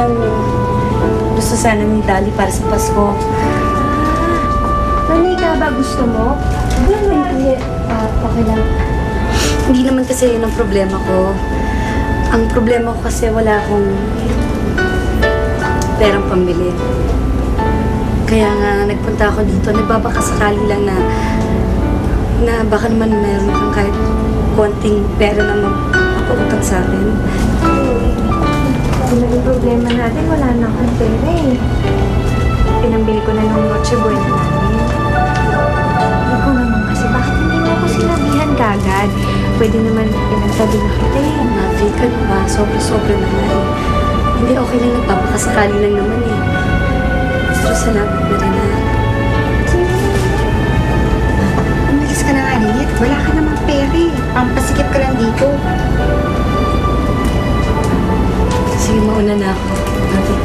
ng gusto sana ni Dali para sa Pasko. Manika ba gusto mo? Hindi. Okay lang. Hindi naman kasi yun ang problema ko. Ang problema ko kasi wala akong perang pambili. Kaya nga nagpunta ako dito, nagbabakasakali lang na baka naman meron kang kahit konting pera na mapautang sa akin. Ano yung problema natin? Wala na akong pera eh. Pinambili ko na ng Noche Buena namin. Ikaw naman kasi, bakit hindi mo ako sinabihan kagad? Pwede naman pinagsabi na kita eh. Mavi, ka na ba? Sobra-sobra naman. Hindi okay lang, nagbabakasakali lang naman eh. Pero salamat na rin ha. Umalis ka na nga, Liet. Wala ka namang pera eh. Pampasikip ka lang dito. Sige, mauna na ako. Mavi.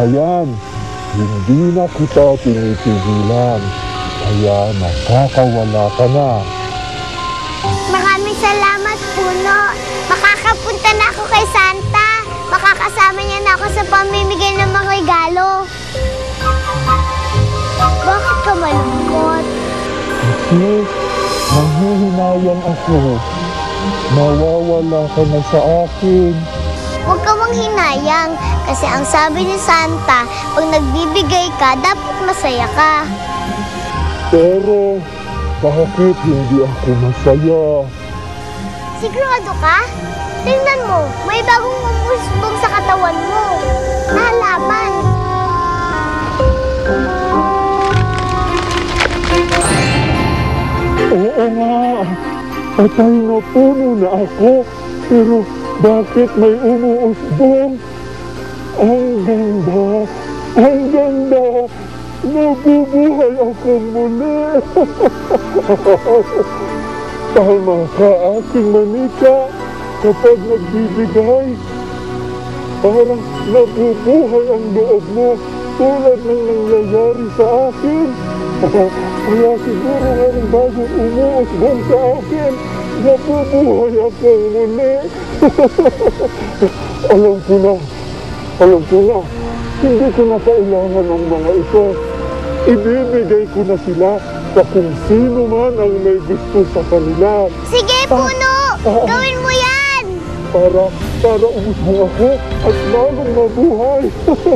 Ayan, hindi na kita tinitigilan. Kaya nakakawala ka na. Maraming salamat, Puno. Makakapunta na ako kay Santa. Makakasama niya na ako sa pamimigay ng mga regalo. Bakit ka malungkot? Kasi nanghihinayang ako. Mawawala ka na sa akin. Huwag ka manghinayang kasi ang sabi ni Santa, pag nagbibigay ka, dapat masaya ka. Pero bakit hindi ako masaya? Sigurado ka? Tingnan mo, may bagong umusbong sa katawan mo. Nahalaman. Oo nga, patay na puno na ako. Pero bakit may umuusbong? Ang ganda! Ang ganda! Nabubuhay ako muli! Tama ka, aking manika. Kapag nagbibigay, parang nabubuhay ang loob mo tulad ng nangyayari sa akin. Kaya siguro ang bagong umuusbong sa akin, nabubuhay ako muli. Alam ko na, hindi ko na kailangan ang mga ito. Ibibigay ko na sila sa kung sino man ang may gusto sa kanila. Sige, Puno! Gawin mo yan! Para umusbong ako at lalong mabuhay.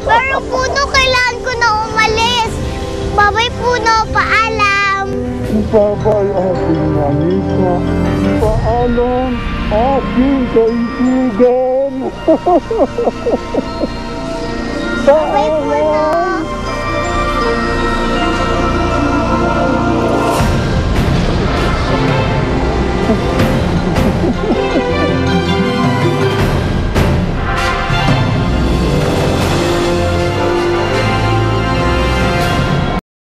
Pero Puno, kailangan ko na umalis. Babay, Puno. Paalam. Babay aking manika. Paalam aking kaibigan. Babay, Puno. Paalam.